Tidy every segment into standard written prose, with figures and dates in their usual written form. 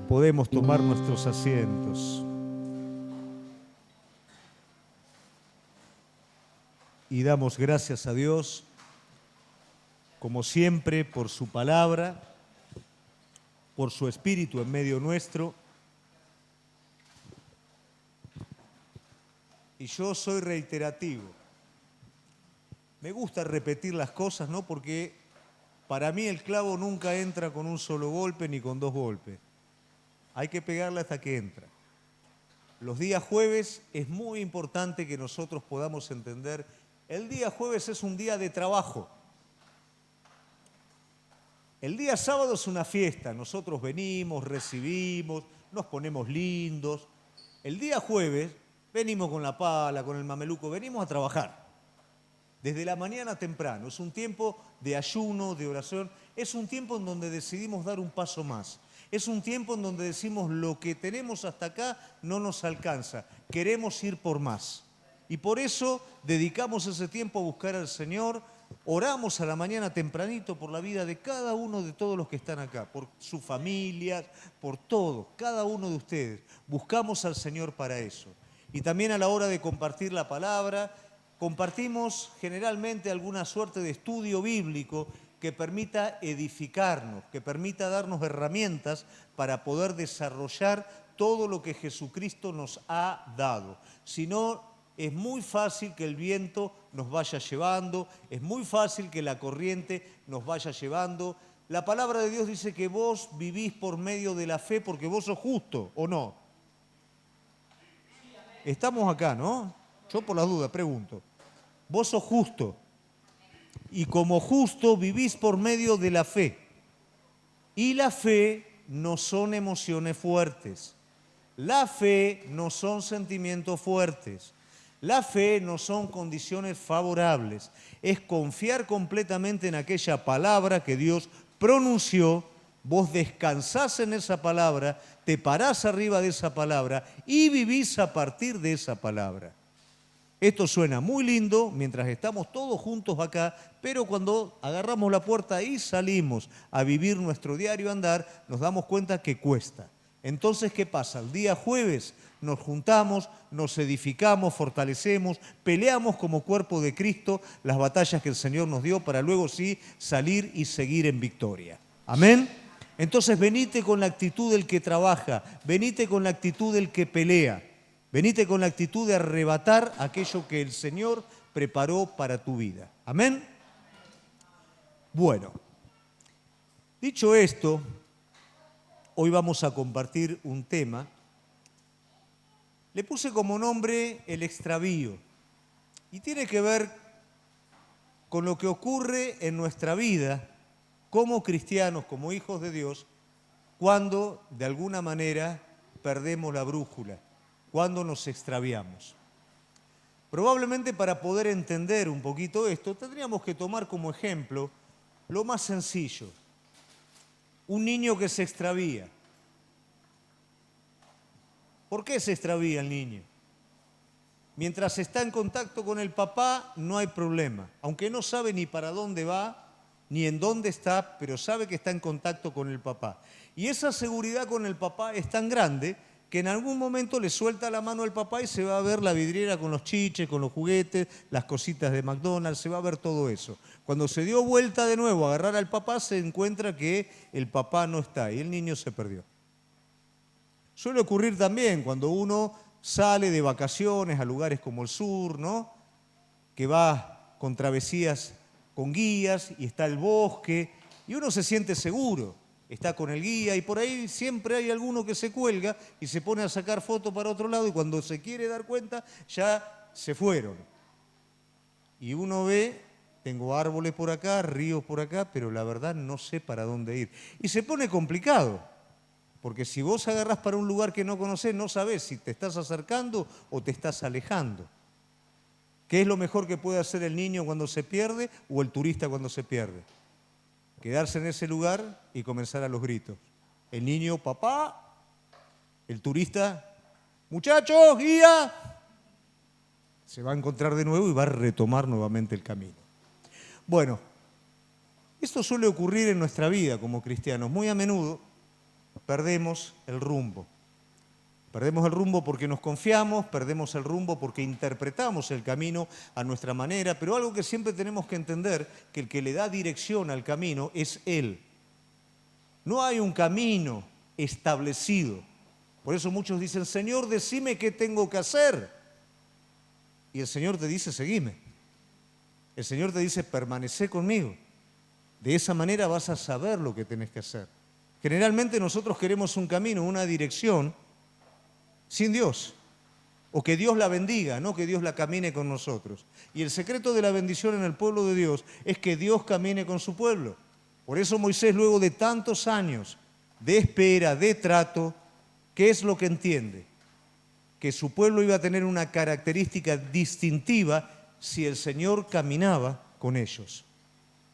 Podemos tomar nuestros asientos. Y damos gracias a Dios, como siempre, por su palabra, por su Espíritu en medio nuestro. Y yo soy reiterativo. Me gusta repetir las cosas, ¿no? Porque para mí el clavo nunca entra con un solo golpe ni con dos golpes. Hay que pegarle hasta que entra. Los días jueves es muy importante que nosotros podamos entender. El día jueves es un día de trabajo. El día sábado es una fiesta. Nosotros venimos, recibimos, nos ponemos lindos. El día jueves venimos con la pala, con el mameluco, venimos a trabajar. Desde la mañana temprano. Es un tiempo de ayuno, de oración. Es un tiempo en donde decidimos dar un paso más. Es un tiempo en donde decimos lo que tenemos hasta acá no nos alcanza. Queremos ir por más. Y por eso dedicamos ese tiempo a buscar al Señor. Oramos a la mañana tempranito por la vida de cada uno de todos los que están acá, por sus familias, por todo, cada uno de ustedes. Buscamos al Señor para eso. Y también a la hora de compartir la palabra, compartimos generalmente alguna suerte de estudio bíblico que permita edificarnos, que permita darnos herramientas para poder desarrollar todo lo que Jesucristo nos ha dado. Si no, es muy fácil que el viento nos vaya llevando, es muy fácil que la corriente nos vaya llevando. La palabra de Dios dice que vos vivís por medio de la fe porque vos sos justo, ¿o no? Estamos acá, ¿no? Yo por las dudas pregunto. Vos sos justo y como justo vivís por medio de la fe. Y la fe no son emociones fuertes. La fe no son sentimientos fuertes. La fe no son condiciones favorables. Es confiar completamente en aquella palabra que Dios pronunció. Vos descansás en esa palabra, te parás arriba de esa palabra y vivís a partir de esa palabra. Esto suena muy lindo mientras estamos todos juntos acá, pero cuando agarramos la puerta y salimos a vivir nuestro diario andar, nos damos cuenta que cuesta. Entonces, ¿qué pasa? El día jueves nos juntamos, nos edificamos, fortalecemos, peleamos como cuerpo de Cristo las batallas que el Señor nos dio para luego sí salir y seguir en victoria. ¿Amén? Entonces, venite con la actitud del que trabaja, venite con la actitud del que pelea. Venite con la actitud de arrebatar aquello que el Señor preparó para tu vida. ¿Amén? Bueno, dicho esto, hoy vamos a compartir un tema. Le puse como nombre el extravío y tiene que ver con lo que ocurre en nuestra vida como cristianos, como hijos de Dios, cuando de alguna manera perdemos la brújula. Cuando nos extraviamos. Probablemente para poder entender un poquito esto, tendríamos que tomar como ejemplo lo más sencillo. Un niño que se extravía. ¿Por qué se extravía el niño? Mientras está en contacto con el papá, no hay problema. Aunque no sabe ni para dónde va, ni en dónde está, pero sabe que está en contacto con el papá. Y esa seguridad con el papá es tan grande que en algún momento le suelta la mano al papá y se va a ver la vidriera con los chiches, con los juguetes, las cositas de McDonald's, se va a ver todo eso. Cuando se dio vuelta de nuevo a agarrar al papá, se encuentra que el papá no está y el niño se perdió. Suele ocurrir también cuando uno sale de vacaciones a lugares como el sur, ¿no? Que va con travesías con guías y está el bosque y uno se siente seguro. Está con el guía y por ahí siempre hay alguno que se cuelga y se pone a sacar fotos para otro lado y cuando se quiere dar cuenta ya se fueron. Y uno ve, tengo árboles por acá, ríos por acá, pero la verdad no sé para dónde ir. Y se pone complicado, porque si vos agarrás para un lugar que no conocés, no sabés si te estás acercando o te estás alejando. ¿Qué es lo mejor que puede hacer el niño cuando se pierde o el turista cuando se pierde? Quedarse en ese lugar y comenzar a los gritos. El niño, papá, el turista, muchachos, guía. Se va a encontrar de nuevo y va a retomar nuevamente el camino. Bueno, esto suele ocurrir en nuestra vida como cristianos muy a menudo perdemos el rumbo. Perdemos el rumbo porque nos confiamos, perdemos el rumbo porque interpretamos el camino a nuestra manera, pero algo que siempre tenemos que entender, que el que le da dirección al camino es Él. No hay un camino establecido. Por eso muchos dicen, Señor, decime qué tengo que hacer. Y el Señor te dice, seguime. El Señor te dice, permanecé conmigo. De esa manera vas a saber lo que tenés que hacer. Generalmente nosotros queremos un camino, una dirección, sin Dios. O que Dios la bendiga, no que Dios la camine con nosotros. Y el secreto de la bendición en el pueblo de Dios es que Dios camine con su pueblo. Por eso Moisés, luego de tantos años de espera, de trato, ¿qué es lo que entiende? Que su pueblo iba a tener una característica distintiva si el Señor caminaba con ellos.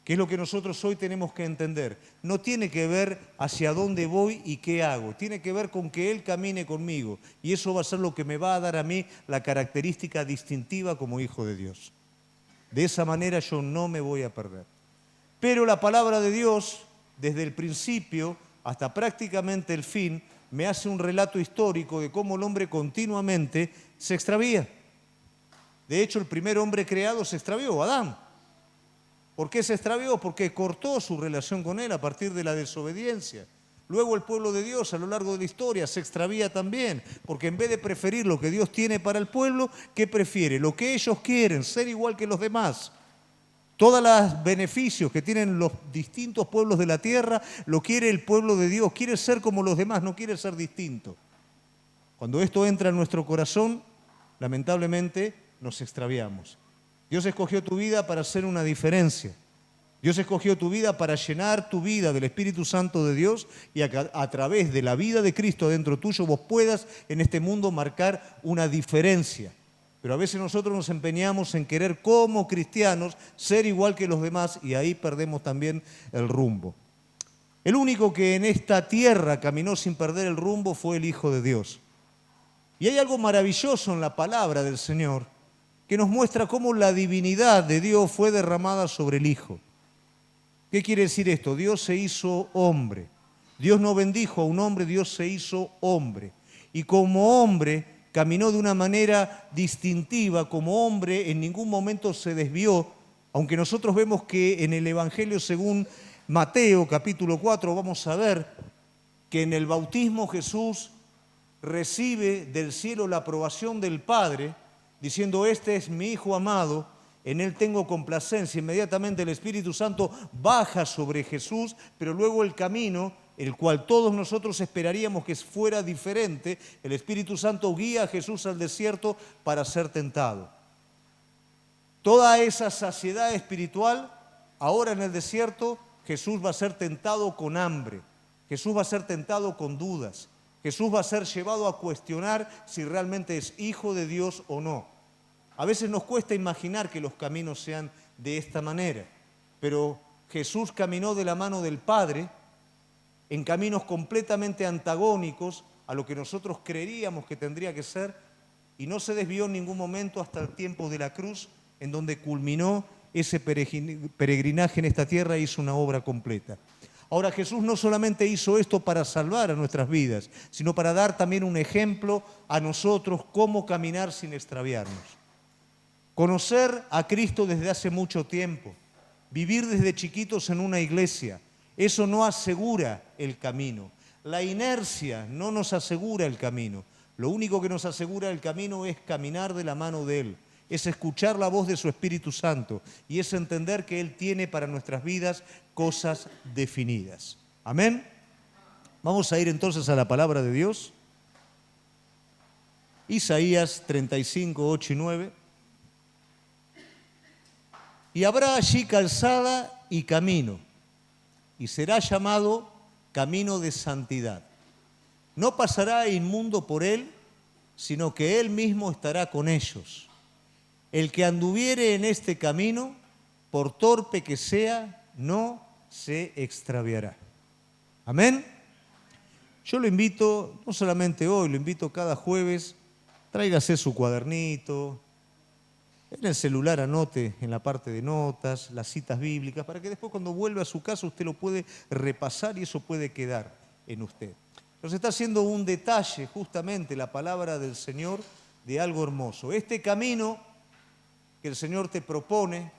¿Qué es lo que nosotros hoy tenemos que entender? No tiene que ver hacia dónde voy y qué hago. Tiene que ver con que Él camine conmigo. Y eso va a ser lo que me va a dar a mí la característica distintiva como hijo de Dios. De esa manera yo no me voy a perder. Pero la palabra de Dios, desde el principio hasta prácticamente el fin, me hace un relato histórico de cómo el hombre continuamente se extravía. De hecho, el primer hombre creado se extravió, Adán. ¿Por qué se extravió? Porque cortó su relación con Él a partir de la desobediencia. Luego el pueblo de Dios a lo largo de la historia se extravía también, porque en vez de preferir lo que Dios tiene para el pueblo, ¿qué prefiere? Lo que ellos quieren, ser igual que los demás. Todos los beneficios que tienen los distintos pueblos de la tierra, lo quiere el pueblo de Dios, quiere ser como los demás, no quiere ser distinto. Cuando esto entra en nuestro corazón, lamentablemente nos extraviamos. Dios escogió tu vida para hacer una diferencia. Dios escogió tu vida para llenar tu vida del Espíritu Santo de Dios y a través de la vida de Cristo dentro tuyo vos puedas en este mundo marcar una diferencia. Pero a veces nosotros nos empeñamos en querer como cristianos ser igual que los demás y ahí perdemos también el rumbo. El único que en esta tierra caminó sin perder el rumbo fue el Hijo de Dios. Y hay algo maravilloso en la palabra del Señor que nos muestra cómo la divinidad de Dios fue derramada sobre el Hijo. ¿Qué quiere decir esto? Dios se hizo hombre. Dios no bendijo a un hombre, Dios se hizo hombre. Y como hombre caminó de una manera distintiva, como hombre en ningún momento se desvió, aunque nosotros vemos que en el Evangelio según Mateo capítulo 4 vamos a ver que en el bautismo Jesús recibe del cielo la aprobación del Padre, diciendo, este es mi Hijo amado, en Él tengo complacencia. Inmediatamente el Espíritu Santo baja sobre Jesús, pero luego el camino, el cual todos nosotros esperaríamos que fuera diferente, el Espíritu Santo guía a Jesús al desierto para ser tentado. Toda esa saciedad espiritual, ahora en el desierto, Jesús va a ser tentado con hambre, Jesús va a ser tentado con dudas, Jesús va a ser llevado a cuestionar si realmente es hijo de Dios o no. A veces nos cuesta imaginar que los caminos sean de esta manera, pero Jesús caminó de la mano del Padre en caminos completamente antagónicos a lo que nosotros creeríamos que tendría que ser y no se desvió en ningún momento hasta el tiempo de la cruz, en donde culminó ese peregrinaje en esta tierra e hizo una obra completa. Ahora, Jesús no solamente hizo esto para salvar a nuestras vidas, sino para dar también un ejemplo a nosotros cómo caminar sin extraviarnos. Conocer a Cristo desde hace mucho tiempo, vivir desde chiquitos en una iglesia, eso no asegura el camino. La inercia no nos asegura el camino. Lo único que nos asegura el camino es caminar de la mano de Él, es escuchar la voz de su Espíritu Santo y es entender que Él tiene para nuestras vidas cosas definidas. Amén. Vamos a ir entonces a la palabra de Dios. Isaías 35, 8 y 9. Y habrá allí calzada y camino, y será llamado camino de santidad. No pasará inmundo por él, sino que él mismo estará con ellos. El que anduviere en este camino, por torpe que sea, no se extraviará. Amén. Yo lo invito, no solamente hoy, lo invito cada jueves, tráigase su cuadernito, en el celular anote en la parte de notas, las citas bíblicas, para que después cuando vuelva a su casa usted lo puede repasar y eso puede quedar en usted. Nos está haciendo un detalle, justamente la palabra del Señor, de algo hermoso. Este camino que el Señor te propone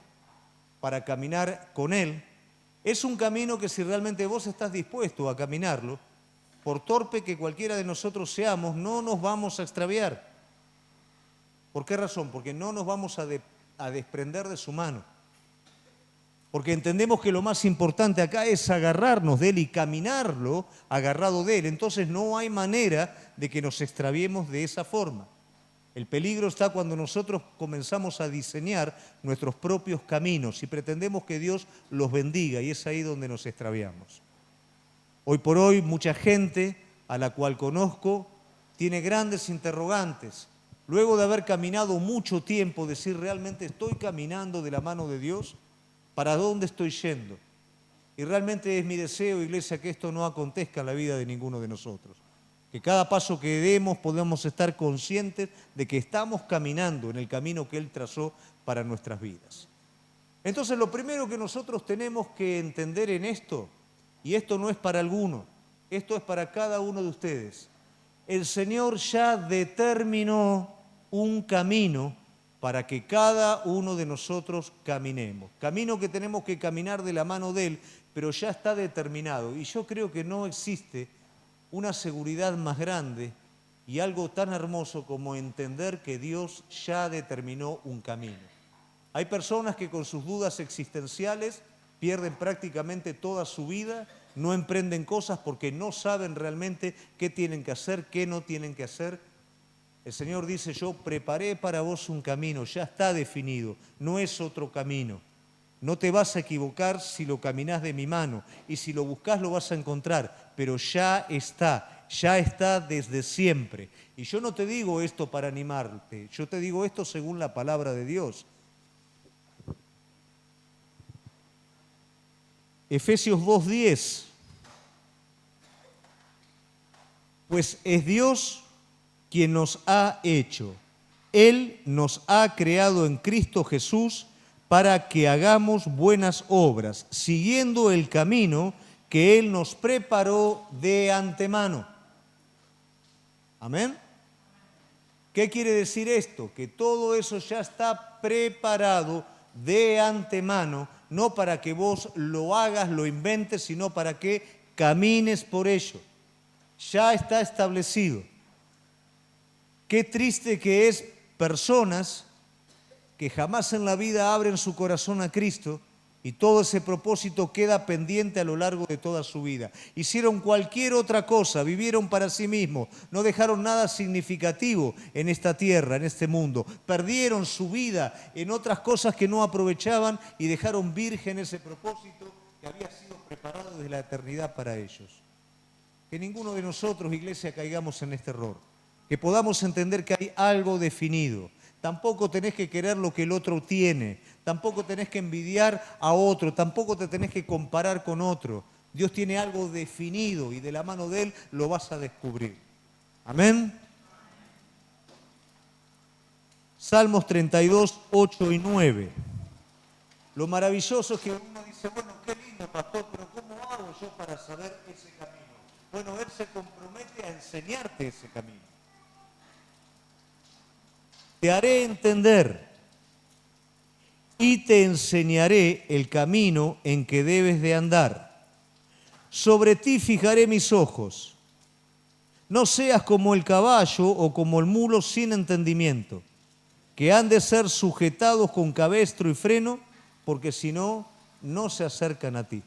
para caminar con Él, es un camino que si realmente vos estás dispuesto a caminarlo, por torpe que cualquiera de nosotros seamos, no nos vamos a extraviar. ¿Por qué razón? Porque no nos vamos a desprender de su mano. Porque entendemos que lo más importante acá es agarrarnos de Él y caminarlo agarrado de Él. Entonces no hay manera de que nos extraviemos de esa forma. El peligro está cuando nosotros comenzamos a diseñar nuestros propios caminos y pretendemos que Dios los bendiga, y es ahí donde nos extraviamos. Hoy por hoy mucha gente a la cual conozco tiene grandes interrogantes. Luego de haber caminado mucho tiempo, decir, ¿realmente estoy caminando de la mano de Dios? ¿Para dónde estoy yendo? Y realmente es mi deseo, iglesia, que esto no acontezca en la vida de ninguno de nosotros. Que cada paso que demos podamos estar conscientes de que estamos caminando en el camino que Él trazó para nuestras vidas. Entonces, lo primero que nosotros tenemos que entender en esto, y esto no es para alguno, esto es para cada uno de ustedes, el Señor ya determinó un camino para que cada uno de nosotros caminemos. Camino que tenemos que caminar de la mano de Él, pero ya está determinado. Y yo creo que no existe una seguridad más grande y algo tan hermoso como entender que Dios ya determinó un camino. Hay personas que con sus dudas existenciales pierden prácticamente toda su vida, no emprenden cosas porque no saben realmente qué tienen que hacer, qué no tienen que hacer. El Señor dice, yo preparé para vos un camino, ya está definido, no es otro camino. No te vas a equivocar si lo caminás de mi mano, y si lo buscás lo vas a encontrar, pero ya está desde siempre. Y yo no te digo esto para animarte, yo te digo esto según la palabra de Dios. Efesios 2:10. Pues es Dios quien nos ha hecho. Él nos ha creado en Cristo Jesús para que hagamos buenas obras, siguiendo el camino que Él nos preparó de antemano. ¿Amén? ¿Qué quiere decir esto? Que todo eso ya está preparado de antemano, no para que vos lo hagas, lo inventes, sino para que camines por ello. Ya está establecido. Qué triste que es personas que jamás en la vida abren su corazón a Cristo y todo ese propósito queda pendiente a lo largo de toda su vida. Hicieron cualquier otra cosa, vivieron para sí mismos, no dejaron nada significativo en esta tierra, en este mundo. Perdieron su vida en otras cosas que no aprovechaban y dejaron virgen ese propósito que había sido preparado desde la eternidad para ellos. Que ninguno de nosotros, iglesia, caigamos en este error. Que podamos entender que hay algo definido. Tampoco tenés que querer lo que el otro tiene. Tampoco tenés que envidiar a otro. Tampoco te tenés que comparar con otro. Dios tiene algo definido y de la mano de Él lo vas a descubrir. Amén. Salmos 32, 8 y 9. Lo maravilloso es que uno dice, bueno, qué lindo, pastor, pero ¿cómo hago yo para saber ese camino? Bueno, Él se compromete a enseñarte ese camino. Te haré entender y te enseñaré el camino en que debes de andar. Sobre ti fijaré mis ojos. No seas como el caballo o como el mulo sin entendimiento, que han de ser sujetados con cabestro y freno, porque si no, no se acercan a ti.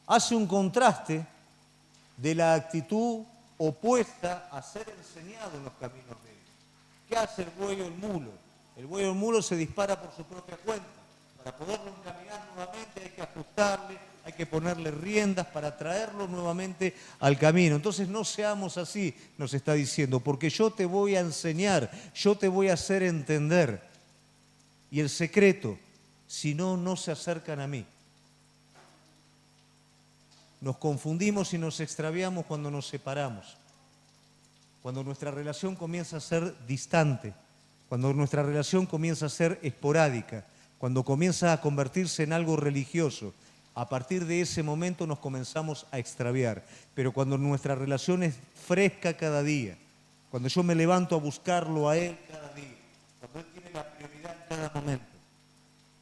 Hace un contraste de la actitud opuesta a ser enseñado en los caminos de Él. ¿Qué hace el buey o el mulo? El buey o el mulo se dispara por su propia cuenta. Para poderlo encaminar nuevamente hay que ajustarle, hay que ponerle riendas para traerlo nuevamente al camino. Entonces no seamos así, nos está diciendo, porque yo te voy a enseñar, yo te voy a hacer entender. Y el secreto, si no, no se acercan a mí. Nos confundimos y nos extraviamos cuando nos separamos. Cuando nuestra relación comienza a ser distante, cuando nuestra relación comienza a ser esporádica, cuando comienza a convertirse en algo religioso. A partir de ese momento nos comenzamos a extraviar. Pero cuando nuestra relación es fresca cada día, cuando yo me levanto a buscarlo a Él cada día, cuando Él tiene la prioridad en cada momento,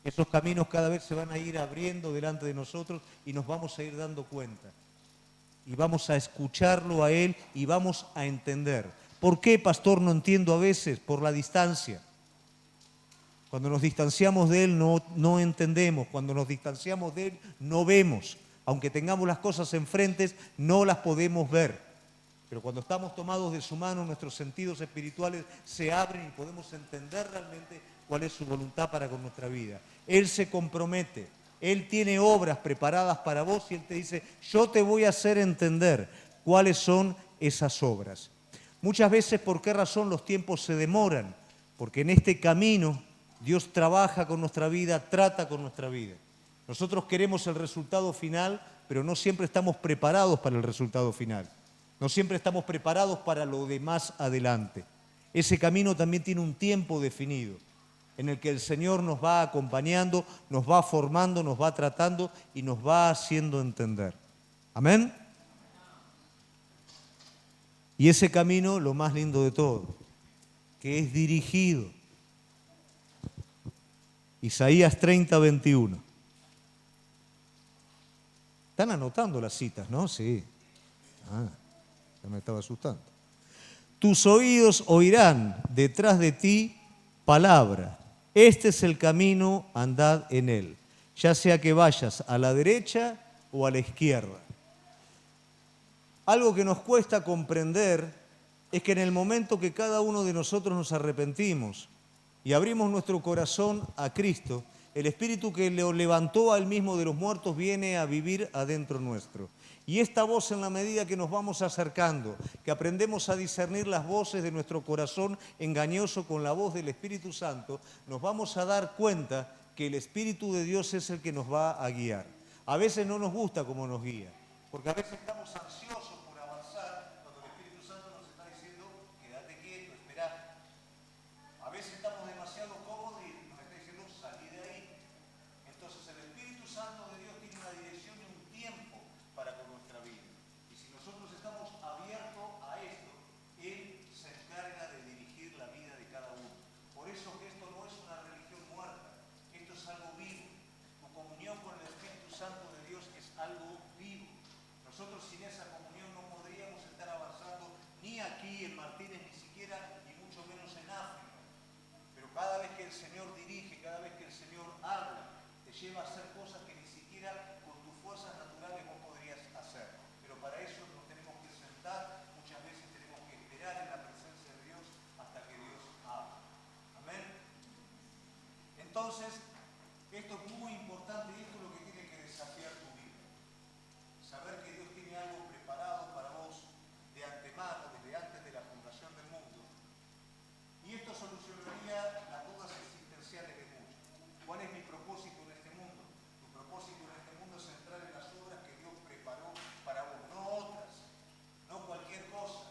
esos caminos cada vez se van a ir abriendo delante de nosotros y nos vamos a ir dando cuenta. Y vamos a escucharlo a Él y vamos a entender. ¿Por qué, pastor, no entiendo a veces? Por la distancia. Cuando nos distanciamos de Él no entendemos. Cuando nos distanciamos de Él no vemos. Aunque tengamos las cosas enfrente, no las podemos ver. Pero cuando estamos tomados de su mano, nuestros sentidos espirituales se abren y podemos entender realmente cuál es su voluntad para con nuestra vida. Él se compromete. Él tiene obras preparadas para vos y Él te dice, yo te voy a hacer entender cuáles son esas obras. Muchas veces, ¿por qué razón los tiempos se demoran? Porque en este camino Dios trabaja con nuestra vida, trata con nuestra vida. Nosotros queremos el resultado final, pero no siempre estamos preparados para el resultado final. No siempre estamos preparados para lo de más adelante. Ese camino también tiene un tiempo definido, en el que el Señor nos va acompañando, nos va formando, nos va tratando y nos va haciendo entender. ¿Amén? Y ese camino, lo más lindo de todo, que es dirigido. Isaías 30, 21. Están anotando las citas, ¿no? Sí. Ya me estaba asustando. Tus oídos oirán detrás de ti palabra. Este es el camino, andad en él. Ya sea que vayas a la derecha o a la izquierda. Algo que nos cuesta comprender es que en el momento que cada uno de nosotros nos arrepentimos y abrimos nuestro corazón a Cristo, el Espíritu que lo levantó a Él mismo de los muertos viene a vivir adentro nuestro. Y esta voz, en la medida que nos vamos acercando, que aprendemos a discernir las voces de nuestro corazón engañoso con la voz del Espíritu Santo, nos vamos a dar cuenta que el Espíritu de Dios es el que nos va a guiar. A veces no nos gusta cómo nos guía, porque a veces estamos ansiosos por avanzar cuando el Espíritu Santo nos está diciendo, quédate quieto, esperá. A veces estamos demasiado cómodos y nos está diciendo, salí de ahí. Entonces el Espíritu Santo de Dios tiene una dirección y un tiempo para con nuestra vida. Y si nosotros estamos abiertos a esto, Él se encarga de dirigir la vida de cada uno. Por eso que esto no es una religión muerta, esto es algo vivo. Tu comunión con el Espíritu Santo de Dios es algo vivo. Nosotros sin esa comunión no podríamos estar avanzando ni aquí en Martínez, ni siquiera, ni mucho menos en África. Pero cada vez que el Señor dirige, cada vez que el Señor habla, te lleva a hacer cosas que ni siquiera con tus fuerzas naturales vos podrías hacer. Pero para eso nos tenemos que sentar, muchas veces tenemos que esperar en la presencia de Dios hasta que Dios hable. Amén. Entonces, esto es muy importante y esto es lo que tiene que desafiar tu vida. Saber que Dios tiene algo preparado para vos de antemano, desde antes de la fundación del mundo. Y esto solucionaría las dudas existenciales de muchos. ¿Cuál es mi propósito en este mundo? Tu propósito en este mundo es entrar en las obras que Dios preparó para vos, no otras, no cualquier cosa.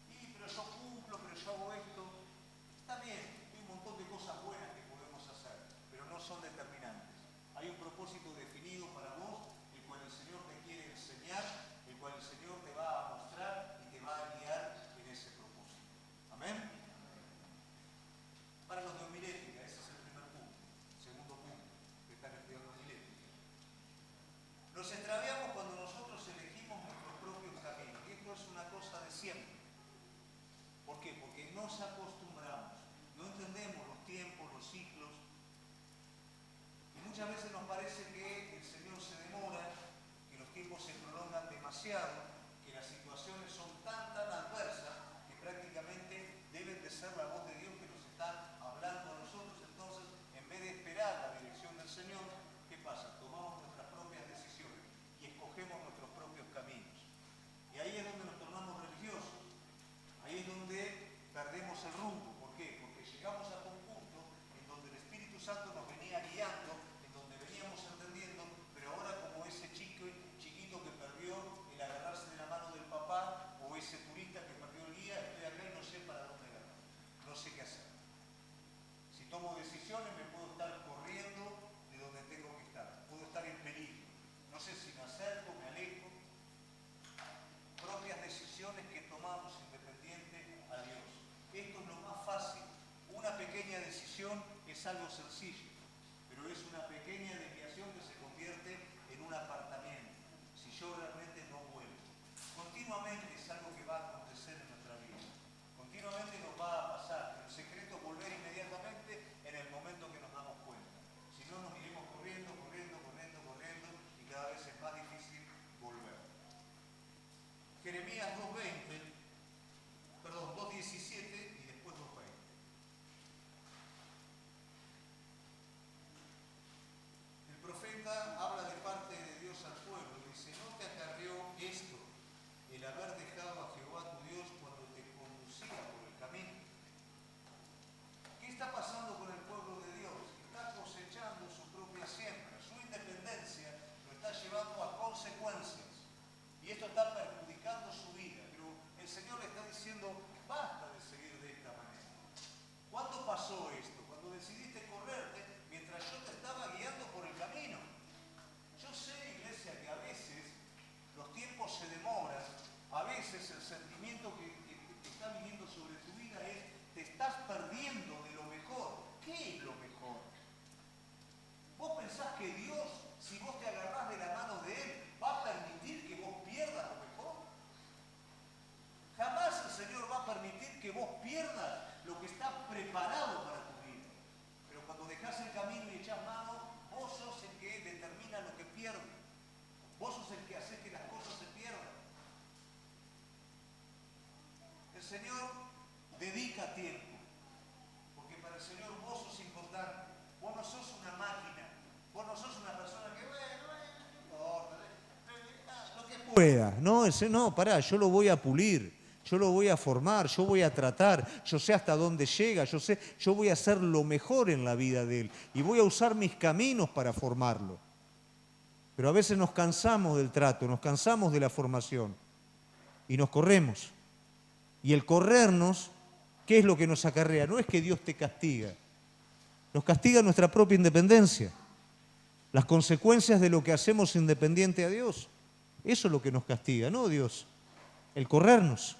Y pero yo cumplo, pero yo hago esto. Está bien, hay un montón de cosas buenas que podemos hacer, pero no son determinantes. Hay un propósito definido para vos, el cual el Señor te quiere enseñar, el cual el Señor te va a mostrar y te va a guiar en ese propósito. Amén. Para los de homilética, ese es el primer punto. Segundo punto, que están estudiando homilética. Nos extraviamos cuando nosotros elegimos nuestros propios caminos. Y esto es una cosa de siempre. ¿Por qué? Porque nos acostumbramos. No entendemos los tiempos, los ciclos. Y muchas veces nos parece que el Señor se demora, que los tiempos se prolongan demasiado, que las situaciones son tan adversas que prácticamente deben de ser la voz de Dios que nos está hablando a nosotros. Entonces, en vez de esperar la dirección del Señor, ¿qué pasa? Tomamos nuestras propias decisiones y escogemos nuestros propios caminos. Y ahí es donde nos tornamos religiosos. Ahí es donde perdemos el rumbo. ¿Por qué? Porque llegamos a un punto en donde el Espíritu Santo nos venía guiando, en donde veníamos entendiendo, pero ahora como ese chiquito que perdió el agarrarse es algo sencillo, pero es una pequeña desviación que se convierte en un apartamiento. Si yo realmente no vuelvo, continuamente es algo que va a acontecer en nuestra vida. Continuamente nos va a pasar, pero el secreto es volver inmediatamente en el momento que nos damos cuenta. Si no, nos iremos corriendo, y cada vez es más difícil volver. Jeremías 2:17 y después 2:20. El profeta habla de parte de Dios al pueblo y dice: ¿no te acarreó esto, el haber dejado a Jehová tu Dios cuando te conducía por el camino? ¿Qué está pasando con el pueblo de Dios? Está cosechando su propia siembra, su independencia lo está llevando a consecuencias y esto está perjudicando su vida, pero el Señor le está diciendo: basta de seguir de esta manera. ¿Cuándo pasó esto? Cuando decidiste correrte mientras yo te estaba guiando por el camino. Yo sé, iglesia, que a veces los tiempos se demoran, a veces el sentimiento que está viniendo sobre tu vida es: te estás perdiendo de lo mejor. ¿Qué es lo mejor? ¿Vos pensás que Dios, si vos te agarrás de la mano de Él, va a permitir que vos pierdas lo mejor? Jamás el Señor va a permitir que vos pierdas lo que está preparado para tu vida. Pero cuando dejás el camino y echás mano, vos sos el que determina lo que pierde. Vos sos el que hace que las cosas se pierdan. El Señor dedica tiempo, porque para el Señor vos sos importante. Vos no sos una máquina. Vos no sos una persona que, bueno, lo que pueda. No, pará, yo lo voy a pulir. Yo lo voy a formar, yo voy a tratar, yo sé hasta dónde llega, yo voy a hacer lo mejor en la vida de él y voy a usar mis caminos para formarlo. Pero a veces nos cansamos del trato, nos cansamos de la formación y nos corremos. Y el corrernos, ¿qué es lo que nos acarrea? No es que Dios te castiga, nos castiga nuestra propia independencia, las consecuencias de lo que hacemos independiente a Dios. Eso es lo que nos castiga, no Dios, el corrernos.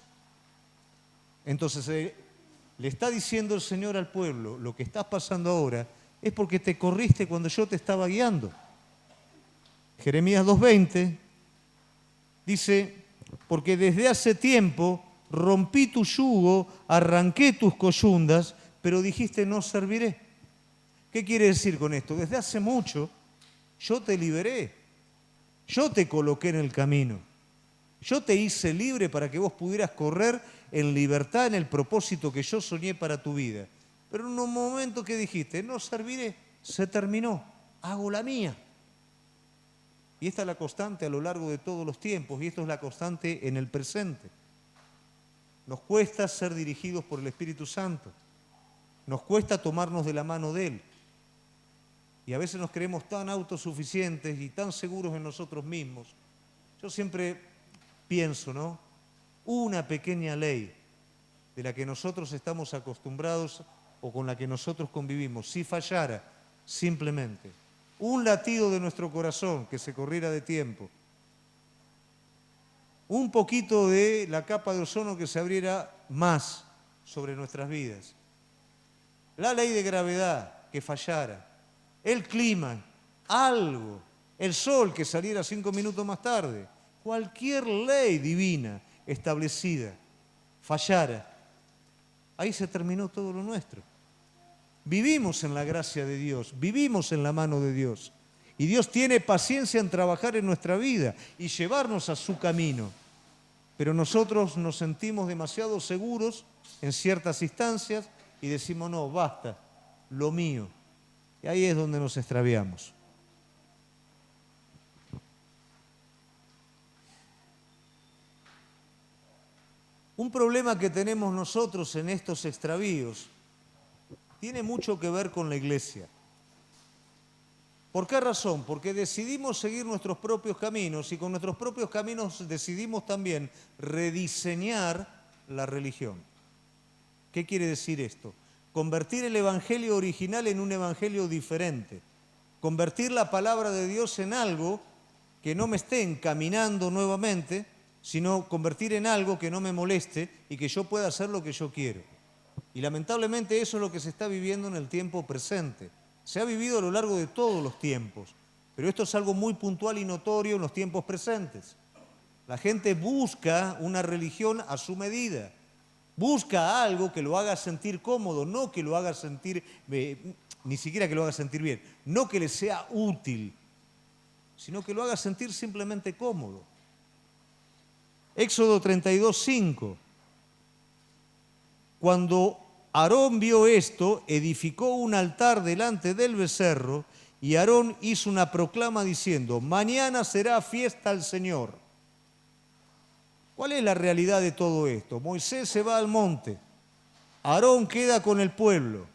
Entonces le está diciendo el Señor al pueblo: lo que estás pasando ahora es porque te corriste cuando yo te estaba guiando. Jeremías 2:20 dice: porque desde hace tiempo rompí tu yugo, arranqué tus coyundas, pero dijiste: no serviré. ¿Qué quiere decir con esto? Desde hace mucho yo te liberé, yo te coloqué en el camino, yo te hice libre para que vos pudieras correr en libertad en el propósito que yo soñé para tu vida. Pero en un momento que dijiste: no serviré, se terminó, hago la mía. Y esta es la constante a lo largo de todos los tiempos, y esto es la constante en el presente. Nos cuesta ser dirigidos por el Espíritu Santo, nos cuesta tomarnos de la mano de Él. Y a veces nos creemos tan autosuficientes y tan seguros en nosotros mismos. Yo siempre pienso, ¿no? Una pequeña ley de la que nosotros estamos acostumbrados o con la que nosotros convivimos, si fallara simplemente un latido de nuestro corazón que se corriera de tiempo, un poquito de la capa de ozono que se abriera más sobre nuestras vidas, la ley de gravedad que fallara, el clima, algo, el sol que saliera 5 minutos más tarde, cualquier ley divina establecida fallara, ahí se terminó todo lo nuestro. Vivimos en la gracia de Dios, vivimos en la mano de Dios. Y Dios tiene paciencia en trabajar en nuestra vida y llevarnos a su camino. Pero nosotros nos sentimos demasiado seguros en ciertas instancias y decimos: no, basta, lo mío. Y ahí es donde nos extraviamos. Un problema que tenemos nosotros en estos extravíos tiene mucho que ver con la iglesia. ¿Por qué razón? Porque decidimos seguir nuestros propios caminos y con nuestros propios caminos decidimos también rediseñar la religión. ¿Qué quiere decir esto? Convertir el evangelio original en un evangelio diferente. Convertir la palabra de Dios en algo que no me esté encaminando nuevamente, sino convertir en algo que no me moleste y que yo pueda hacer lo que yo quiero. Y lamentablemente eso es lo que se está viviendo en el tiempo presente. Se ha vivido a lo largo de todos los tiempos, pero esto es algo muy puntual y notorio en los tiempos presentes. La gente busca una religión a su medida. Busca algo que lo haga sentir cómodo, no que lo haga sentir, ni siquiera que lo haga sentir bien, no que le sea útil, sino que lo haga sentir simplemente cómodo. Éxodo 32:5. Cuando Aarón vio esto, edificó un altar delante del becerro y Aarón hizo una proclama diciendo: mañana será fiesta al Señor. ¿Cuál es la realidad de todo esto? Moisés se va al monte, Aarón queda con el pueblo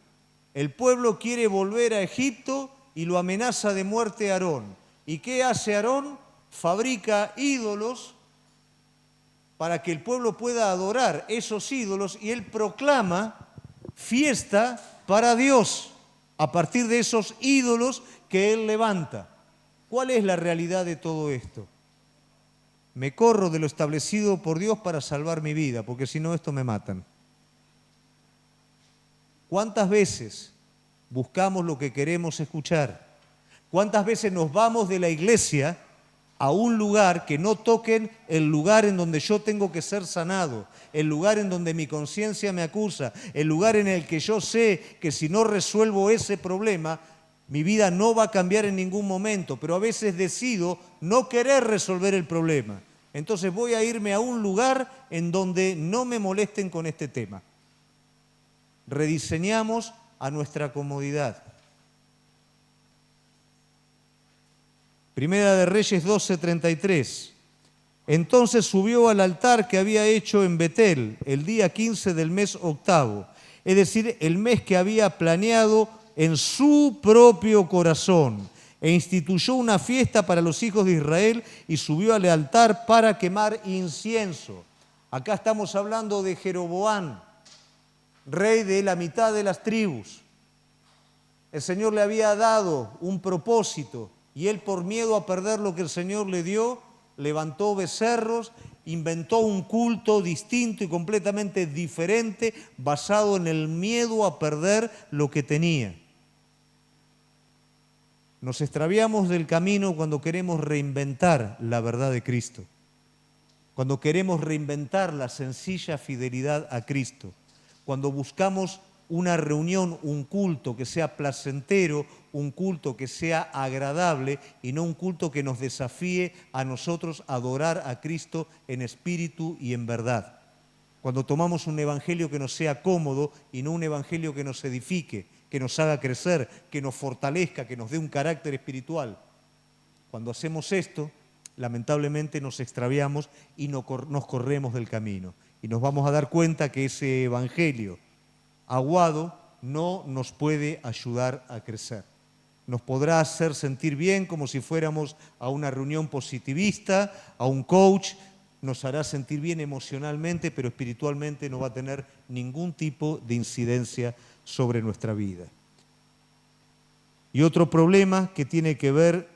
quiere volver a Egipto y lo amenaza de muerte a Aarón. ¿Y qué hace Aarón? Fabrica ídolos para que el pueblo pueda adorar esos ídolos y él proclama fiesta para Dios a partir de esos ídolos que él levanta. ¿Cuál es la realidad de todo esto? Me corro de lo establecido por Dios para salvar mi vida, porque si no esto me matan. ¿Cuántas veces buscamos lo que queremos escuchar? ¿Cuántas veces nos vamos de la iglesia a un lugar que no toquen el lugar en donde yo tengo que ser sanado, el lugar en donde mi conciencia me acusa, el lugar en el que yo sé que si no resuelvo ese problema, mi vida no va a cambiar en ningún momento, pero a veces decido no querer resolver el problema. Entonces voy a irme a un lugar en donde no me molesten con este tema. Rediseñamos a nuestra comodidad. Primera de Reyes 12:33. Entonces subió al altar que había hecho en Betel el día 15 del mes octavo, es decir, el mes que había planeado en su propio corazón, e instituyó una fiesta para los hijos de Israel y subió al altar para quemar incienso. Acá estamos hablando de Jeroboam, rey de la mitad de las tribus. El Señor le había dado un propósito y él, por miedo a perder lo que el Señor le dio, levantó becerros, inventó un culto distinto y completamente diferente, basado en el miedo a perder lo que tenía. Nos extraviamos del camino cuando queremos reinventar la verdad de Cristo, cuando queremos reinventar la sencilla fidelidad a Cristo, cuando buscamos una reunión, un culto que sea placentero, un culto que sea agradable y no un culto que nos desafíe a nosotros a adorar a Cristo en espíritu y en verdad. Cuando tomamos un evangelio que nos sea cómodo y no un evangelio que nos edifique, que nos haga crecer, que nos fortalezca, que nos dé un carácter espiritual. Cuando hacemos esto, lamentablemente nos extraviamos y nos corremos del camino. Y nos vamos a dar cuenta que ese evangelio aguado no nos puede ayudar a crecer. Nos podrá hacer sentir bien como si fuéramos a una reunión positivista, a un coach, nos hará sentir bien emocionalmente, pero espiritualmente no va a tener ningún tipo de incidencia sobre nuestra vida. Y otro problema que tiene que ver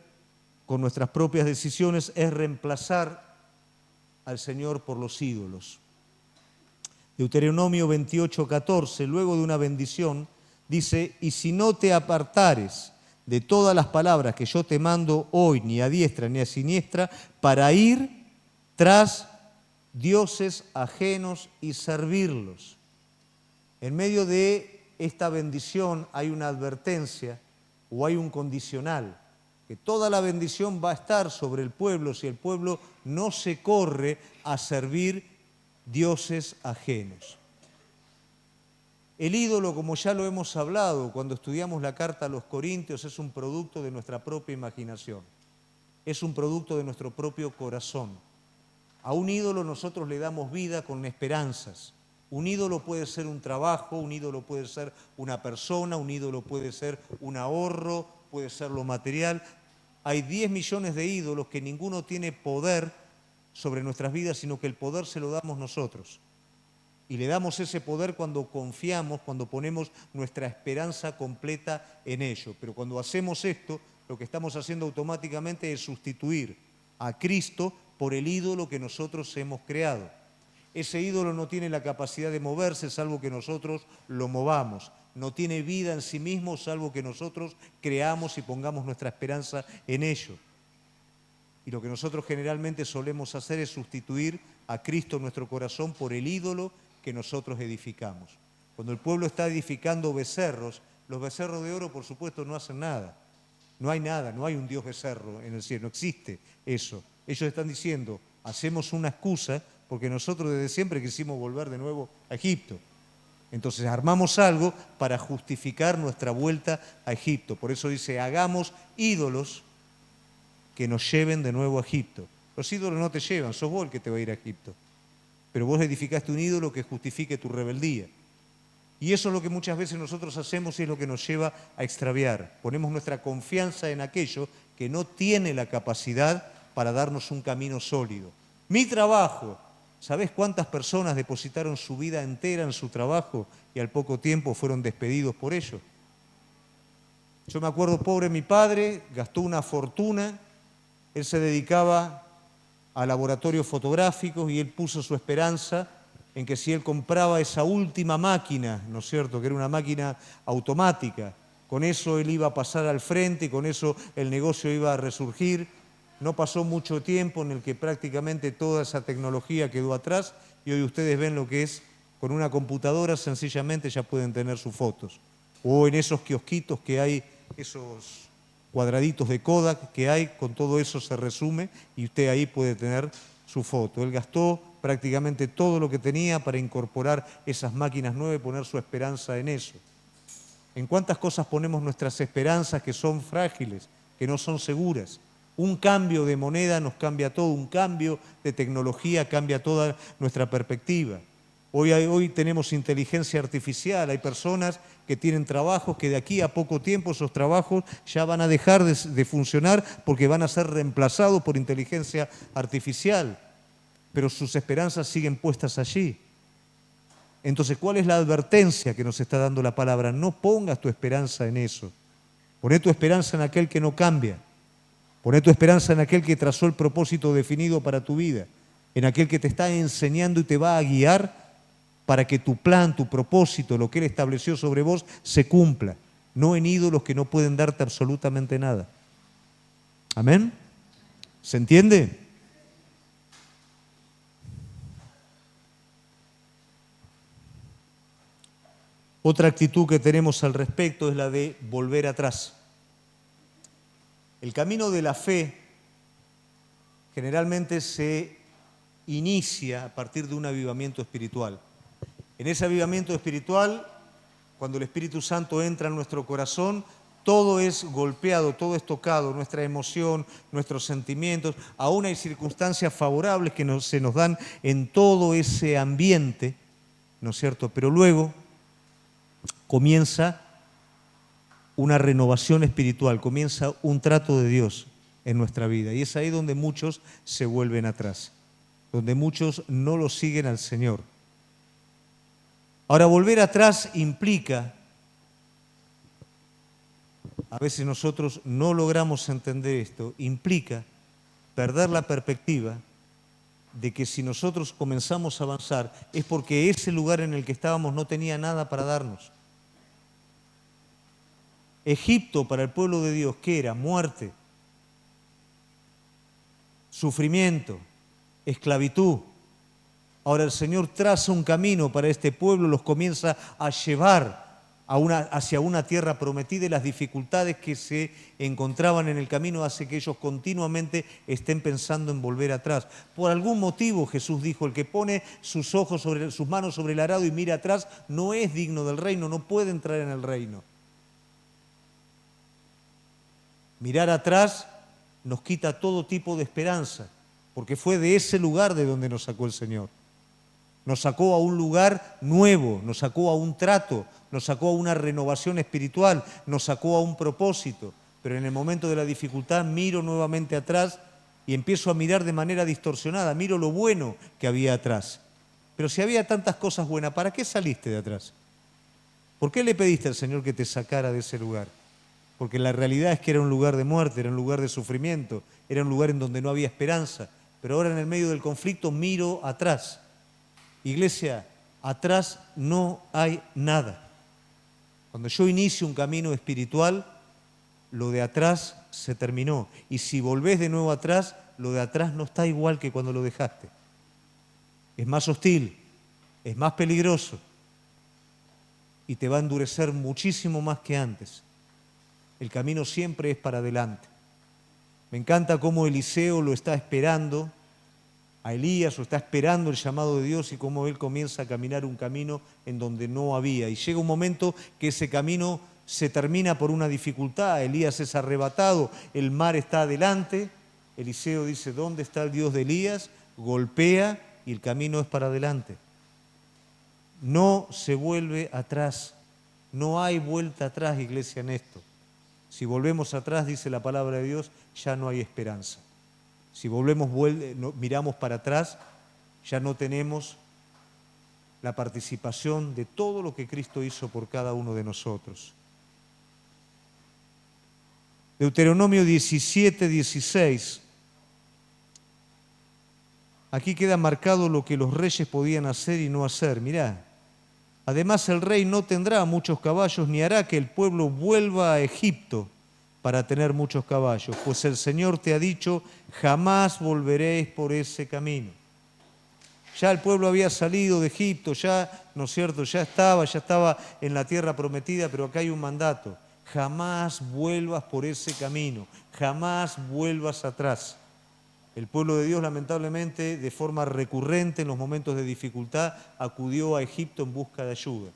con nuestras propias decisiones es reemplazar al Señor por los ídolos. Deuteronomio 28:14, luego de una bendición, dice: y si no te apartares de todas las palabras que yo te mando hoy, ni a diestra ni a siniestra, para ir tras dioses ajenos y servirlos. En medio de esta bendición hay una advertencia o hay un condicional, que toda la bendición va a estar sobre el pueblo si el pueblo no se corre a servir dioses ajenos. El ídolo, como ya lo hemos hablado cuando estudiamos la carta a los Corintios, es un producto de nuestra propia imaginación, es un producto de nuestro propio corazón. A un ídolo nosotros le damos vida con esperanzas. Un ídolo puede ser un trabajo, un ídolo puede ser una persona, un ídolo puede ser un ahorro, puede ser lo material. Hay 10 millones de ídolos que ninguno tiene poder sobre nuestras vidas, sino que el poder se lo damos nosotros. Y le damos ese poder cuando confiamos, cuando ponemos nuestra esperanza completa en ello. Pero cuando hacemos esto, lo que estamos haciendo automáticamente es sustituir a Cristo por el ídolo que nosotros hemos creado. ese ídolo no tiene la capacidad de moverse salvo que nosotros lo movamos. No tiene vida en sí mismo salvo que nosotros creamos y pongamos nuestra esperanza en ello. Y lo que nosotros generalmente solemos hacer es sustituir a Cristo en nuestro corazón por el ídolo que nosotros edificamos. Cuando el pueblo está edificando becerros, los becerros de oro, por supuesto, no hacen nada. No hay nada, no hay un Dios becerro en el cielo, no existe eso. Ellos están diciendo, hacemos una excusa porque nosotros desde siempre quisimos volver de nuevo a Egipto. Entonces armamos algo para justificar nuestra vuelta a Egipto. Por eso dice, hagamos ídolos que nos lleven de nuevo a Egipto. Los ídolos no te llevan, sos vos el que te va a ir a Egipto. Pero vos edificaste un ídolo que justifique tu rebeldía. Y eso es lo que muchas veces nosotros hacemos y es lo que nos lleva a extraviar. Ponemos nuestra confianza en aquello que no tiene la capacidad para darnos un camino sólido. Mi trabajo, ¿sabés cuántas personas depositaron su vida entera en su trabajo y al poco tiempo fueron despedidos por ello? Yo me acuerdo, pobre mi padre, gastó una fortuna, él se dedicaba a laboratorios fotográficos y él puso su esperanza en que si él compraba esa última máquina, ¿no es cierto?, que era una máquina automática, con eso él iba a pasar al frente y con eso el negocio iba a resurgir. No pasó mucho tiempo en el que prácticamente toda esa tecnología quedó atrás y hoy ustedes ven lo que es, con una computadora sencillamente ya pueden tener sus fotos. O en esos kiosquitos que hay, esos cuadraditos de Kodak que hay, con todo eso se resume y usted ahí puede tener su foto. Él gastó prácticamente todo lo que tenía para incorporar esas máquinas nuevas y poner su esperanza en eso. ¿En cuántas cosas ponemos nuestras esperanzas que son frágiles, que no son seguras? Un cambio de moneda nos cambia todo, un cambio de tecnología cambia toda nuestra perspectiva. Hoy tenemos inteligencia artificial, hay personas que tienen trabajos que de aquí a poco tiempo esos trabajos ya van a dejar de funcionar porque van a ser reemplazados por inteligencia artificial, pero sus esperanzas siguen puestas allí. Entonces, ¿cuál es la advertencia que nos está dando la palabra? No pongas tu esperanza en eso. Poné tu esperanza en aquel que no cambia. Poné tu esperanza en aquel que trazó el propósito definido para tu vida, en aquel que te está enseñando y te va a guiar para que tu plan, tu propósito, lo que Él estableció sobre vos, se cumpla. No en ídolos que no pueden darte absolutamente nada. ¿Amén? ¿Se entiende? Otra actitud que tenemos al respecto es la de volver atrás. El camino de la fe generalmente se inicia a partir de un avivamiento espiritual. En ese avivamiento espiritual, cuando el Espíritu Santo entra en nuestro corazón, todo es golpeado, todo es tocado, nuestra emoción, nuestros sentimientos. Aún hay circunstancias favorables que se nos dan en todo ese ambiente, ¿no es cierto? Pero luego comienza una renovación espiritual, comienza un trato de Dios en nuestra vida. Y es ahí donde muchos se vuelven atrás, donde muchos no lo siguen al Señor. Ahora, volver atrás implica, a veces nosotros no logramos entender esto, implica perder la perspectiva de que si nosotros comenzamos a avanzar es porque ese lugar en el que estábamos no tenía nada para darnos. Egipto para el pueblo de Dios, ¿qué era? Muerte, sufrimiento, esclavitud. Ahora el Señor traza un camino para este pueblo, los comienza a llevar hacia una tierra prometida y las dificultades que se encontraban en el camino hace que ellos continuamente estén pensando en volver atrás. Por algún motivo Jesús dijo, el que pone sus manos sobre el arado y mira atrás no es digno del reino, no puede entrar en el reino. Mirar atrás nos quita todo tipo de esperanza, porque fue de ese lugar de donde nos sacó el Señor. Nos sacó a un lugar nuevo, nos sacó a un trato, nos sacó a una renovación espiritual, nos sacó a un propósito. Pero en el momento de la dificultad miro nuevamente atrás y empiezo a mirar de manera distorsionada, miro lo bueno que había atrás. Pero si había tantas cosas buenas, ¿para qué saliste de atrás? ¿Por qué le pediste al Señor que te sacara de ese lugar? Porque la realidad es que era un lugar de muerte, era un lugar de sufrimiento, era un lugar en donde no había esperanza. Pero ahora en el medio del conflicto miro atrás. Iglesia, atrás no hay nada. Cuando yo inicio un camino espiritual, lo de atrás se terminó. Y si volvés de nuevo atrás, lo de atrás no está igual que cuando lo dejaste. Es más hostil, es más peligroso y te va a endurecer muchísimo más que antes. El camino siempre es para adelante. Me encanta cómo Eliseo lo está esperando, a Elías lo está esperando el llamado de Dios y cómo él comienza a caminar un camino en donde no había. Y llega un momento que ese camino se termina por una dificultad. Elías es arrebatado, el mar está adelante. Eliseo dice, ¿dónde está el Dios de Elías? Golpea y el camino es para adelante. No se vuelve atrás. No hay vuelta atrás, iglesia, en esto. Si volvemos atrás, dice la palabra de Dios, ya no hay esperanza. Si miramos para atrás, ya no tenemos la participación de todo lo que Cristo hizo por cada uno de nosotros. Deuteronomio 17, 16. Aquí queda marcado lo que los reyes podían hacer y no hacer. Mirá. Además, el rey no tendrá muchos caballos ni hará que el pueblo vuelva a Egipto para tener muchos caballos, pues el Señor te ha dicho, jamás volveréis por ese camino. Ya el pueblo había salido de Egipto, ya, ¿no es cierto?, ya estaba en la tierra prometida, pero acá hay un mandato, jamás vuelvas por ese camino, jamás vuelvas atrás. El pueblo de Dios, lamentablemente, de forma recurrente en los momentos de dificultad, acudió a Egipto en busca de ayuda.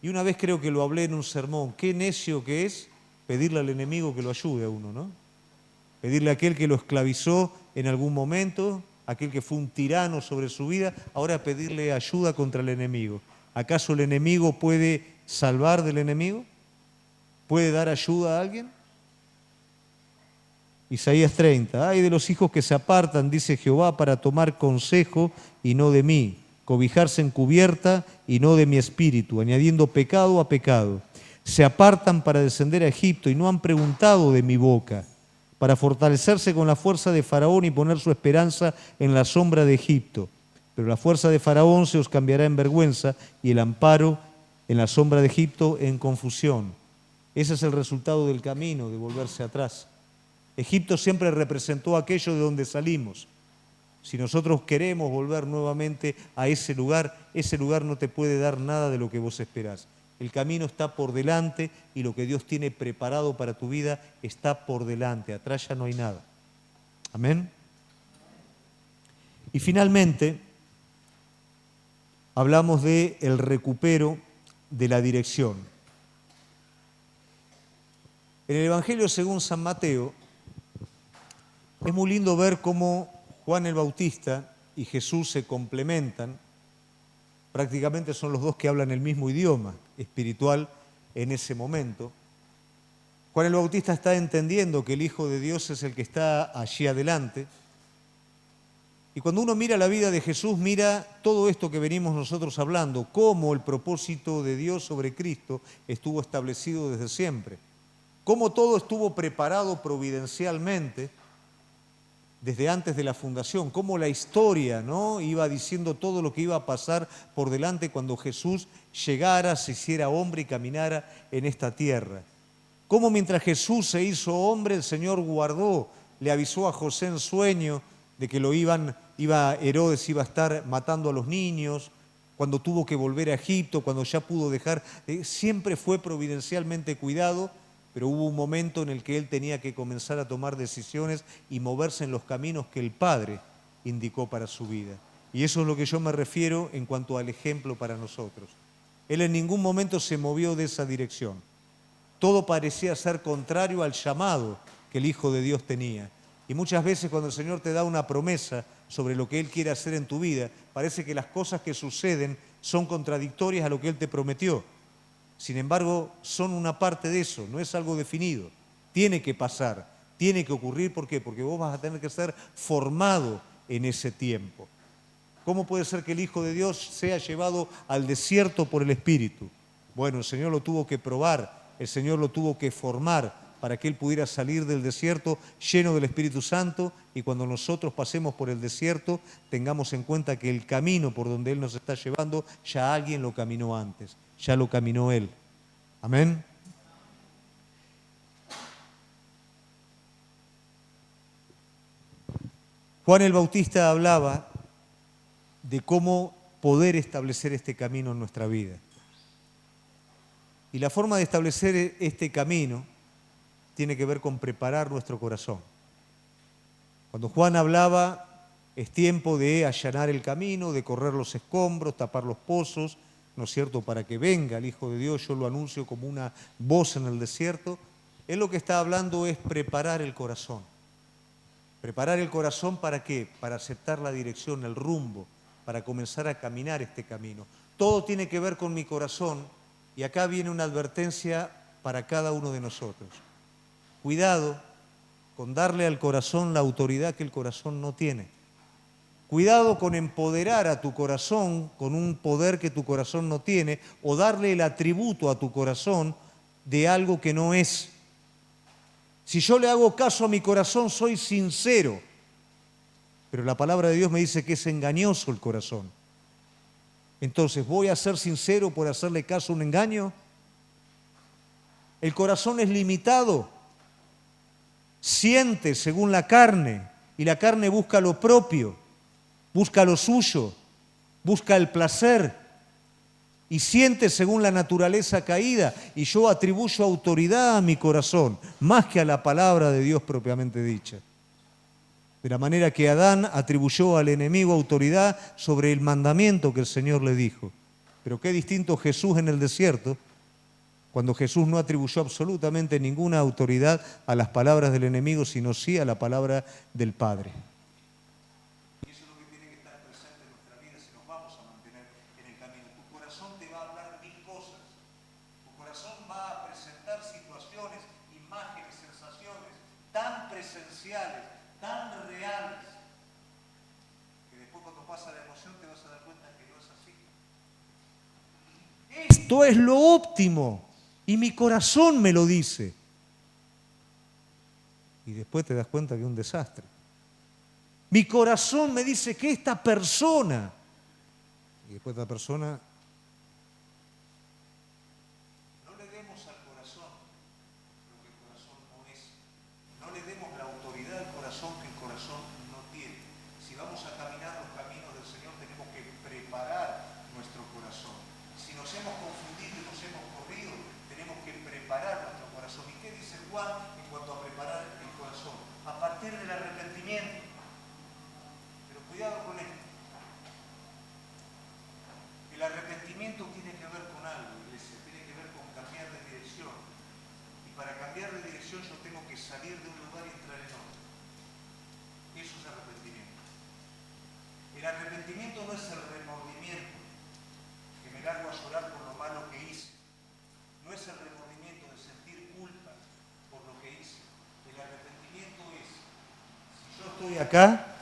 Y una vez creo que lo hablé en un sermón, qué necio que es pedirle al enemigo que lo ayude a uno, ¿no? Pedirle a aquel que lo esclavizó en algún momento, aquel que fue un tirano sobre su vida, ahora pedirle ayuda contra el enemigo. ¿Acaso el enemigo puede salvar del enemigo? ¿Puede dar ayuda a alguien? Isaías 30, ay de los hijos que se apartan, dice Jehová, para tomar consejo y no de mí, cobijarse en cubierta y no de mi espíritu, añadiendo pecado a pecado. Se apartan para descender a Egipto y no han preguntado de mi boca, para fortalecerse con la fuerza de Faraón y poner su esperanza en la sombra de Egipto. Pero la fuerza de Faraón se os cambiará en vergüenza y el amparo en la sombra de Egipto en confusión. Ese es el resultado del camino, de volverse atrás. Egipto siempre representó aquello de donde salimos. Si nosotros queremos volver nuevamente a ese lugar no te puede dar nada de lo que vos esperás. El camino está por delante y lo que Dios tiene preparado para tu vida está por delante. Atrás ya no hay nada. Amén. Y finalmente, hablamos del recupero de la dirección. En el Evangelio según San Mateo, es muy lindo ver cómo Juan el Bautista y Jesús se complementan. Prácticamente son los dos que hablan el mismo idioma espiritual en ese momento. Juan el Bautista está entendiendo que el Hijo de Dios es el que está allí adelante. Y cuando uno mira la vida de Jesús, mira todo esto que venimos nosotros hablando, cómo el propósito de Dios sobre Cristo estuvo establecido desde siempre, cómo todo estuvo preparado providencialmente desde antes de la fundación, cómo la historia, ¿no?, iba diciendo todo lo que iba a pasar por delante cuando Jesús llegara, se hiciera hombre y caminara en esta tierra. Cómo mientras Jesús se hizo hombre, el Señor guardó, le avisó a José en sueño de que Herodes iba a estar matando a los niños, cuando tuvo que volver a Egipto, cuando ya pudo dejar, siempre fue providencialmente cuidado. Pero hubo un momento en el que él tenía que comenzar a tomar decisiones y moverse en los caminos que el Padre indicó para su vida. Y eso es lo que yo me refiero en cuanto al ejemplo para nosotros. Él en ningún momento se movió de esa dirección. Todo parecía ser contrario al llamado que el Hijo de Dios tenía. Y muchas veces cuando el Señor te da una promesa sobre lo que Él quiere hacer en tu vida, parece que las cosas que suceden son contradictorias a lo que Él te prometió. Sin embargo, son una parte de eso, no es algo definido. Tiene que pasar, tiene que ocurrir. ¿Por qué? Porque vos vas a tener que ser formado en ese tiempo. ¿Cómo puede ser que el Hijo de Dios sea llevado al desierto por el Espíritu? Bueno, el Señor lo tuvo que probar, el Señor lo tuvo que formar para que Él pudiera salir del desierto lleno del Espíritu Santo, y cuando nosotros pasemos por el desierto tengamos en cuenta que el camino por donde Él nos está llevando ya alguien lo caminó antes, ya lo caminó Él. Amén. Juan el Bautista hablaba de cómo poder establecer este camino en nuestra vida. Y la forma de establecer este camino tiene que ver con preparar nuestro corazón. Cuando Juan hablaba, es tiempo de allanar el camino, de correr los escombros, tapar los pozos, ¿no es cierto?, para que venga el Hijo de Dios. Yo lo anuncio como una voz en el desierto. Él lo que está hablando es preparar el corazón. ¿Preparar el corazón para qué? Para aceptar la dirección, el rumbo, para comenzar a caminar este camino. Todo tiene que ver con mi corazón, y acá viene una advertencia para cada uno de nosotros. Cuidado con darle al corazón la autoridad que el corazón no tiene. Cuidado con empoderar a tu corazón con un poder que tu corazón no tiene, o darle el atributo a tu corazón de algo que no es. Si yo le hago caso a mi corazón, soy sincero. Pero la palabra de Dios me dice que es engañoso el corazón. Entonces, ¿voy a ser sincero por hacerle caso a un engaño? El corazón es limitado. Siente según la carne, y la carne busca lo propio, busca lo suyo, busca el placer, y siente según la naturaleza caída, y yo atribuyo autoridad a mi corazón, más que a la palabra de Dios propiamente dicha. De la manera que Adán atribuyó al enemigo autoridad sobre el mandamiento que el Señor le dijo. Pero qué distinto Jesús en el desierto, cuando Jesús no atribuyó absolutamente ninguna autoridad a las palabras del enemigo, sino sí a la palabra del Padre. Y eso es lo que tiene que estar presente en nuestra vida si nos vamos a mantener en el camino. Tu corazón te va a hablar mil cosas. Tu corazón va a presentar situaciones, imágenes, sensaciones tan presenciales, tan reales, que después cuando pasa la emoción te vas a dar cuenta que no es así. Esto es lo óptimo y mi corazón me lo dice. Y después te das cuenta que es un desastre. Mi corazón me dice que esta persona, y después esta persona, no le demos al corazón lo que el corazón no es. No le demos la autoridad al corazón que el corazón no tiene. Si vamos a caminar los caminos del Señor, tenemos que preparar nuestro corazón. Si nos hemos confundido y nos hemos corrido, tenemos que preparar nuestro corazón. ¿Y qué dice Juan en cuanto a preparar el corazón? A partir del arrepentimiento. Pero cuidado con esto. El arrepentimiento tiene que ver con algo, iglesia, tiene que ver con cambiar de dirección. Y para cambiar de dirección yo tengo que salir de un lugar y entrar en otro. Eso es arrepentimiento. El arrepentimiento no es el remordimiento, que me largo a llorar por lo malo que hice. No es el remordimiento de sentir culpa por lo que hice. El arrepentimiento es, si yo estoy acá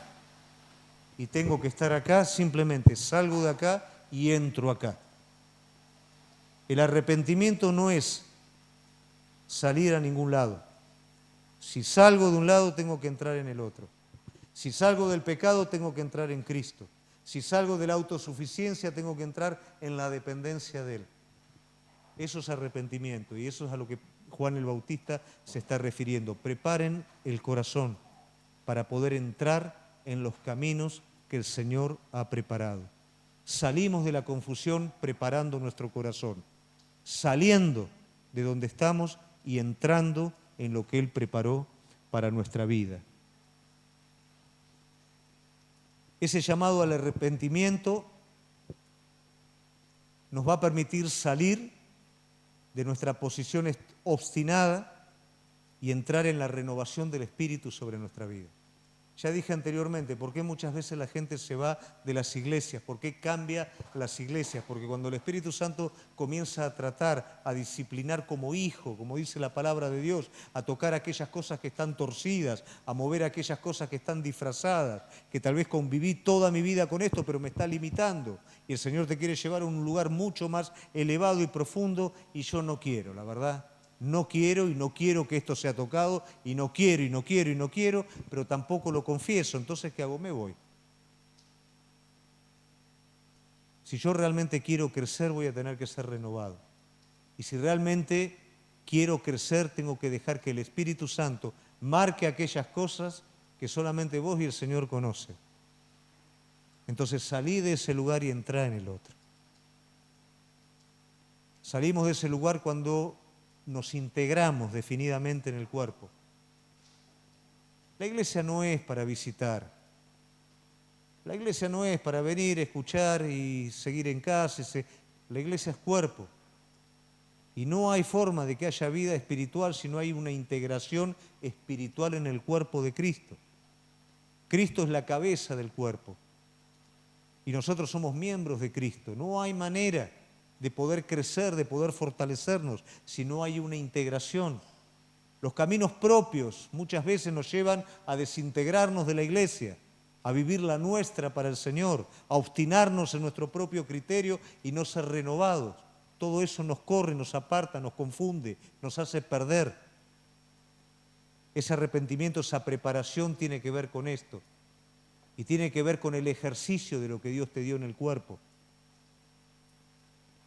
y tengo que estar acá, simplemente salgo de acá y entro acá. El arrepentimiento no es salir a ningún lado. Si salgo de un lado, tengo que entrar en el otro. Si salgo del pecado, tengo que entrar en Cristo. Si salgo de la autosuficiencia, tengo que entrar en la dependencia de Él. Eso es arrepentimiento, y eso es a lo que Juan el Bautista se está refiriendo. Preparen el corazón para poder entrar en los caminos que el Señor ha preparado. Salimos de la confusión preparando nuestro corazón, saliendo de donde estamos y entrando en lo que Él preparó para nuestra vida. Ese llamado al arrepentimiento nos va a permitir salir de nuestra posición obstinada y entrar en la renovación del Espíritu sobre nuestra vida. Ya dije anteriormente, ¿por qué muchas veces la gente se va de las iglesias? ¿Por qué cambia las iglesias? Porque cuando el Espíritu Santo comienza a tratar, a disciplinar como hijo, como dice la palabra de Dios, a tocar aquellas cosas que están torcidas, a mover aquellas cosas que están disfrazadas, que tal vez conviví toda mi vida con esto, pero me está limitando. Y el Señor te quiere llevar a un lugar mucho más elevado y profundo, y yo no quiero, la verdad, no quiero y no quiero que esto sea tocado, y no quiero y no quiero y no quiero, pero tampoco lo confieso. Entonces, ¿qué hago? Me voy. Si yo realmente quiero crecer, voy a tener que ser renovado. Y si realmente quiero crecer, tengo que dejar que el Espíritu Santo marque aquellas cosas que solamente vos y el Señor conocen. Entonces salí de ese lugar y entrá en el otro. Salimos de ese lugar cuando nos integramos definidamente en el cuerpo. La iglesia no es para visitar. La iglesia no es para venir, escuchar y seguir en casa. La iglesia es cuerpo. Y no hay forma de que haya vida espiritual si no hay una integración espiritual en el cuerpo de Cristo. Cristo es la cabeza del cuerpo. Y nosotros somos miembros de Cristo. No hay manera de poder crecer, de poder fortalecernos, si no hay una integración. Los caminos propios muchas veces nos llevan a desintegrarnos de la iglesia, a vivir la nuestra para el Señor, a obstinarnos en nuestro propio criterio y no ser renovados. Todo eso nos corre, nos aparta, nos confunde, nos hace perder. Ese arrepentimiento, esa preparación tiene que ver con esto. Y tiene que ver con el ejercicio de lo que Dios te dio en el cuerpo.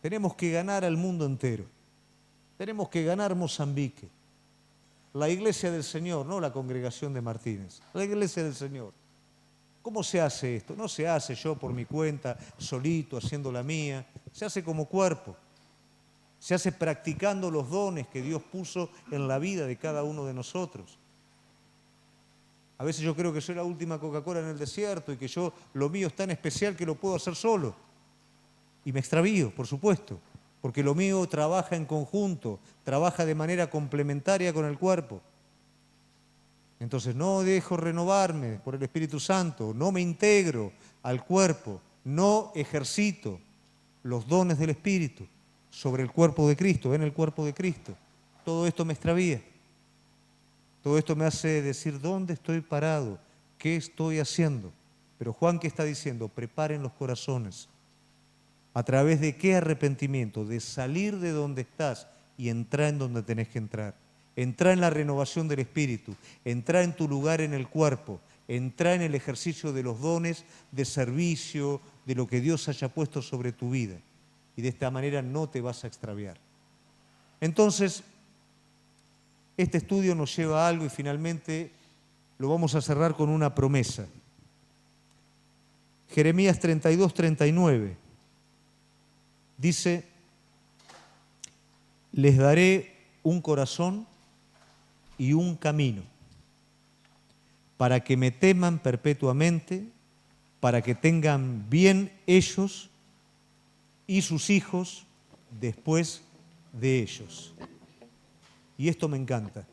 Tenemos que ganar al mundo entero. Tenemos que ganar Mozambique. La iglesia del Señor, no la congregación de Martínez. La iglesia del Señor. ¿Cómo se hace esto? No se hace yo por mi cuenta, solito, haciendo la mía. Se hace como cuerpo. Se hace practicando los dones que Dios puso en la vida de cada uno de nosotros. A veces yo creo que soy la última Coca-Cola en el desierto y que lo mío es tan especial que lo puedo hacer solo. Y me extravío, por supuesto, porque lo mío trabaja en conjunto, trabaja de manera complementaria con el cuerpo. Entonces no dejo renovarme por el Espíritu Santo, no me integro al cuerpo, no ejercito los dones del Espíritu sobre el cuerpo de Cristo, en el cuerpo de Cristo. Todo esto me extravía. Todo esto me hace decir, ¿dónde estoy parado? ¿Qué estoy haciendo? Pero Juan, ¿qué está diciendo? Preparen los corazones. ¿A través de qué arrepentimiento? De salir de donde estás y entrar en donde tenés que entrar. Entrar en la renovación del Espíritu. Entrar en tu lugar en el cuerpo. Entrar en el ejercicio de los dones de servicio, de lo que Dios haya puesto sobre tu vida. Y de esta manera no te vas a extraviar. Entonces, este estudio nos lleva a algo y finalmente lo vamos a cerrar con una promesa. Jeremías 32, 39 dice, les daré un corazón y un camino para que me teman perpetuamente, para que tengan bien ellos y sus hijos después de ellos. Y esto me encanta.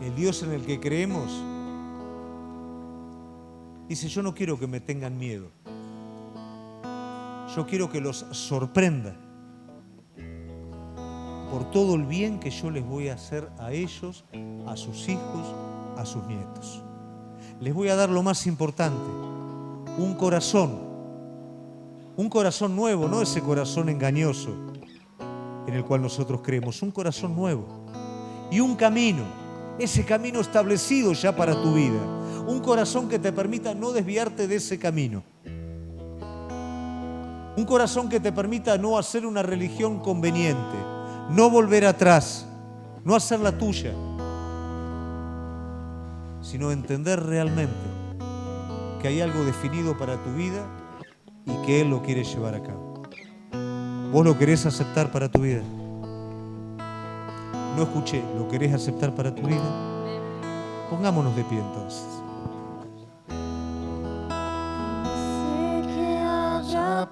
El Dios en el que creemos dice, yo no quiero que me tengan miedo. Yo quiero que los sorprenda por todo el bien que yo les voy a hacer a ellos, a sus hijos, a sus nietos. Les voy a dar lo más importante, un corazón nuevo, no ese corazón engañoso en el cual nosotros creemos, un corazón nuevo y un camino, ese camino establecido ya para tu vida, un corazón que te permita no desviarte de ese camino, un corazón que te permita no hacer una religión conveniente, no volver atrás, no hacer la tuya, sino entender realmente que hay algo definido para tu vida y que Él lo quiere llevar a cabo. ¿Vos lo querés aceptar para tu vida? No escuché, ¿lo querés aceptar para tu vida? Pongámonos de pie entonces.